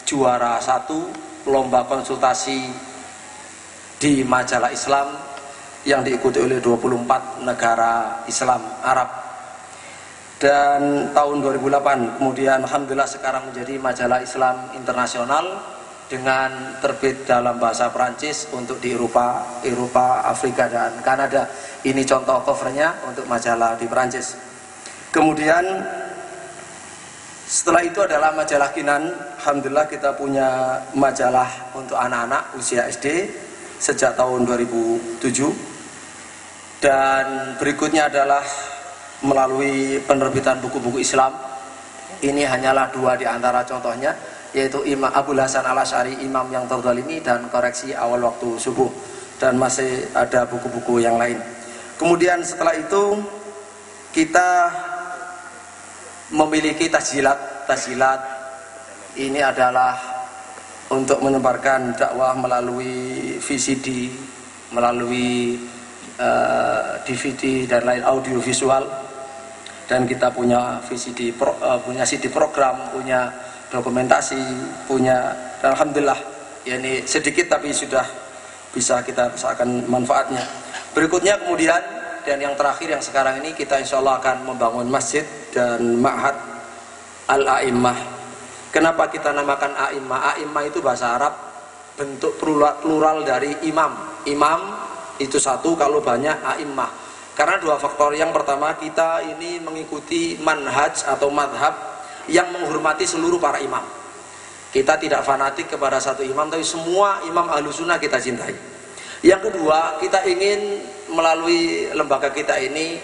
juara 1 lomba konsultasi di majalah Islam yang diikuti oleh 24 negara Islam Arab. Dan tahun 2008 kemudian alhamdulillah sekarang menjadi majalah Islam internasional dengan terbit dalam bahasa Perancis untuk di Eropa, Afrika dan Kanada. Ini contoh covernya untuk majalah di Perancis. Kemudian setelah itu adalah majalah Kinan. Alhamdulillah kita punya majalah untuk anak-anak usia SD sejak tahun 2007. Dan berikutnya adalah melalui penerbitan buku-buku Islam. Ini hanyalah 2 di antara contohnya, yaitu Imam Abul Hasan Al-Asy'ari, Imam yang terzalimi, dan Koreksi Awal Waktu Subuh. Dan masih ada buku-buku yang lain. Kemudian setelah itu kita memiliki tasjilat. Tasjilat ini adalah untuk menyebarkan dakwah melalui VCD, melalui DVD dan lain audiovisual. Dan kita punya VCD, punya CD program, punya dokumentasi, punya, dan alhamdulillah ya ini sedikit tapi sudah bisa kita rasakan manfaatnya. Berikutnya kemudian dan yang terakhir yang sekarang ini kita insya Allah akan membangun masjid dan ma'had Al-A'immah. Kenapa kita namakan A'immah? A'immah itu bahasa Arab bentuk plural dari imam. Imam itu satu, kalau banyak A'immah. Karena 2 faktor. Yang pertama, kita ini mengikuti manhaj atau madhab yang menghormati seluruh para imam. Kita tidak fanatik kepada satu imam, tapi semua imam Ahlussunnah kita cintai. Yang kedua, kita ingin melalui lembaga kita ini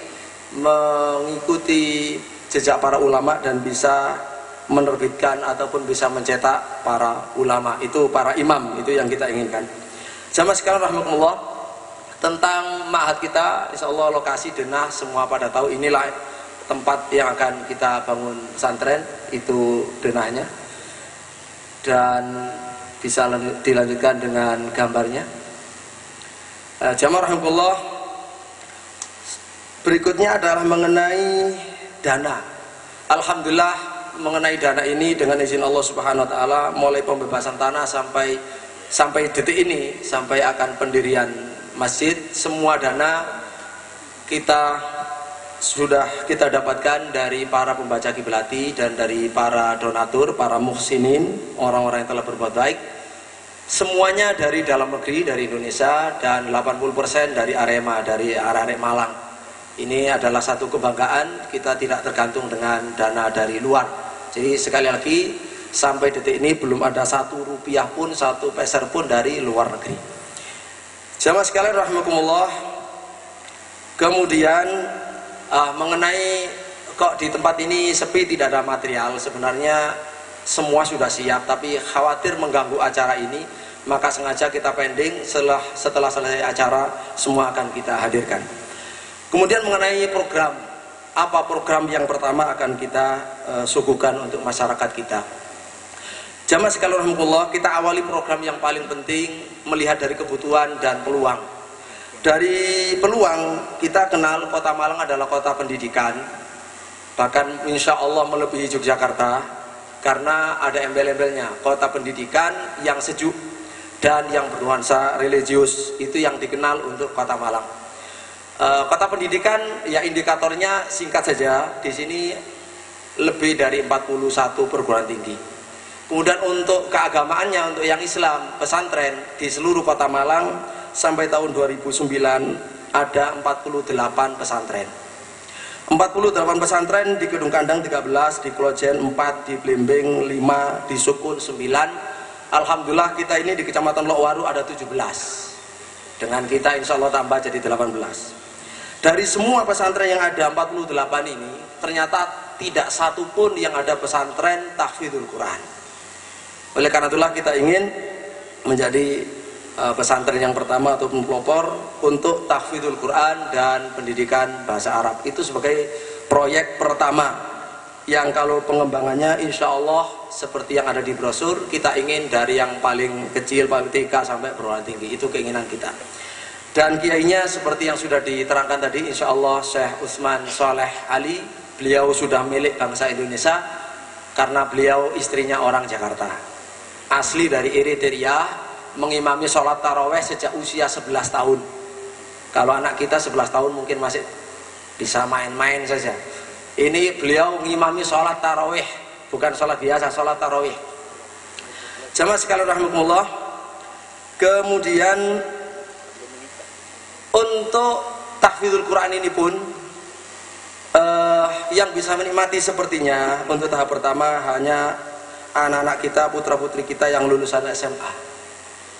mengikuti jejak para ulama dan bisa menerbitkan ataupun bisa mencetak para ulama, itu para imam, itu yang kita inginkan. Jamaah sekalian rahimakumullah, tentang ma'had kita, insya Allah lokasi denah semua pada tahu. Inilah tempat yang akan kita bangun pesantren, itu denahnya, dan bisa dilanjutkan dengan gambarnya. Jamaah rahimakumullah, berikutnya adalah mengenai dana. Alhamdulillah mengenai dana ini dengan izin Allah Subhanahu Wa Taala, mulai pembebasan tanah sampai detik ini, sampai akan pendirian masjid, semua dana sudah kita dapatkan dari para pembaca kiblati dan dari para donatur, para muhsinin, orang-orang yang telah berbuat baik. Semuanya dari dalam negeri, dari Indonesia, dan 80% dari Arema, dari arek Malang. Ini adalah satu kebanggaan, kita tidak tergantung dengan dana dari luar. Jadi sekali lagi, sampai detik ini belum ada 1 rupiah pun, 1 peser pun dari luar negeri. Jamaah sekalian rahimakumullah, kemudian mengenai kok di tempat ini sepi tidak ada material, sebenarnya semua sudah siap, tapi khawatir mengganggu acara ini, maka sengaja kita pending. Setelah selesai acara semua akan kita hadirkan. Kemudian mengenai program, apa program yang pertama akan kita suguhkan untuk masyarakat kita? Jamaah sekalian rahimakumullah, kita awali program yang paling penting, melihat dari kebutuhan dan peluang. Dari peluang, kita kenal Kota Malang adalah kota pendidikan, bahkan insya Allah melebihi Yogyakarta, karena ada embel-embelnya, kota pendidikan yang sejuk dan yang bernuansa religius, itu yang dikenal untuk Kota Malang. Kota pendidikan, ya indikatornya singkat saja, di sini lebih dari 41 perguruan tinggi. Kemudian untuk keagamaannya, untuk yang Islam, pesantren di seluruh Kota Malang sampai tahun 2009 ada 48 pesantren. 48 pesantren di Kedung Kandang 13, di Klojen 4, di Blimbing 5, di Sukun 9. Alhamdulillah kita ini di Kecamatan Lokwaru ada 17. Dengan kita insya Allah tambah jadi 18. Dari semua pesantren yang ada 48 ini, ternyata tidak satu pun yang ada pesantren tahfidzul Quran. Oleh karena itulah kita ingin menjadi pesantren yang pertama ataupun pelopor untuk tahfidzul Quran dan pendidikan bahasa Arab. Itu sebagai proyek pertama yang kalau pengembangannya insya Allah seperti yang ada di brosur, kita ingin dari yang paling kecil, paling TK sampai perguruan tinggi. Itu keinginan kita. Dan kiainya seperti yang sudah diterangkan tadi, insya Allah Syekh Utsman Sholeh Ali, beliau sudah milik bangsa Indonesia karena beliau istrinya orang Jakarta. asli dari Eritrea, mengimami sholat taraweh sejak usia 11 tahun. Kalau anak kita 11 tahun mungkin masih bisa main-main saja. Ini beliau mengimami sholat taraweh, bukan sholat biasa, sholat taraweh. Jamaah sekalian rahimakumullah. Kemudian untuk tahfidzul Quran ini pun yang bisa menikmati sepertinya untuk tahap pertama hanya anak-anak kita, putra-putri kita yang lulusan SMA.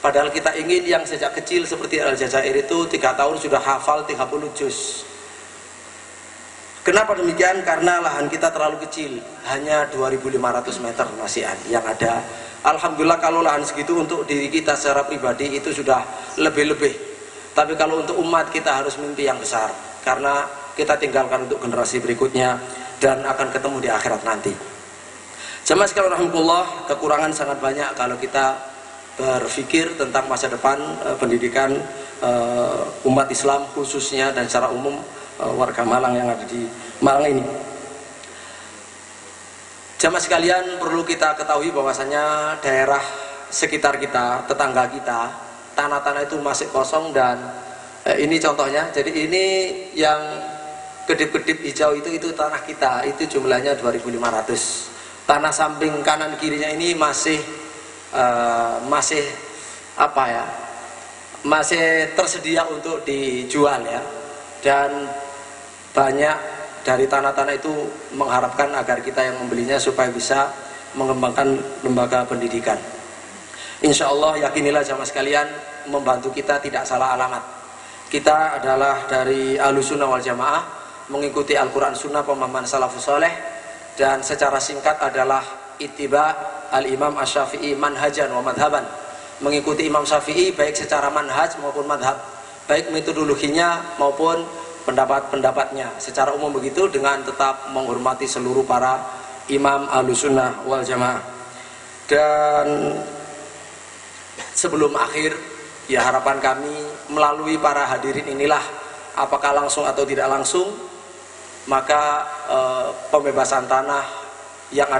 Padahal kita ingin yang sejak kecil seperti Al-Jazair itu 3 tahun sudah hafal 30 juz. Kenapa demikian? Karena lahan kita terlalu kecil, hanya 2.500 meter masih yang ada. Alhamdulillah kalau lahan segitu untuk diri kita secara pribadi itu sudah lebih-lebih. Tapi kalau untuk umat kita harus mimpi yang besar, karena kita tinggalkan untuk generasi berikutnya dan akan ketemu di akhirat nanti. Jamaah sekalian rahimakumullah, kekurangan sangat banyak kalau kita berpikir tentang masa depan pendidikan umat Islam khususnya dan secara umum warga Malang yang ada di Malang ini. Jamaah sekalian, perlu kita ketahui bahwasanya daerah sekitar kita, tetangga kita, tanah-tanah itu masih kosong dan ini contohnya. Jadi ini yang kedip-kedip hijau itu tanah kita, itu jumlahnya 2.500. Tanah samping kanan kirinya ini masih masih tersedia untuk dijual ya, dan banyak dari tanah-tanah itu mengharapkan agar kita yang membelinya supaya bisa mengembangkan lembaga pendidikan. Insya Allah yakinilah jamaah sekalian, membantu kita tidak salah alamat. Kita adalah dari Ahlussunnah wal Jamaah, mengikuti Al-Quran Sunnah pemahaman salafus saleh, dan secara singkat adalah ittiba Al-Imam Asy-Syafi'i manhajan wa madhaban, mengikuti Imam Syafi'i baik secara manhaj maupun madhab, baik metodologinya maupun pendapat-pendapatnya secara umum begitu, dengan tetap menghormati seluruh para imam Ahlussunnah wal Jamaah. Dan sebelum akhir, ya harapan kami melalui para hadirin inilah, apakah langsung atau tidak langsung, maka pembebasan tanah yang ada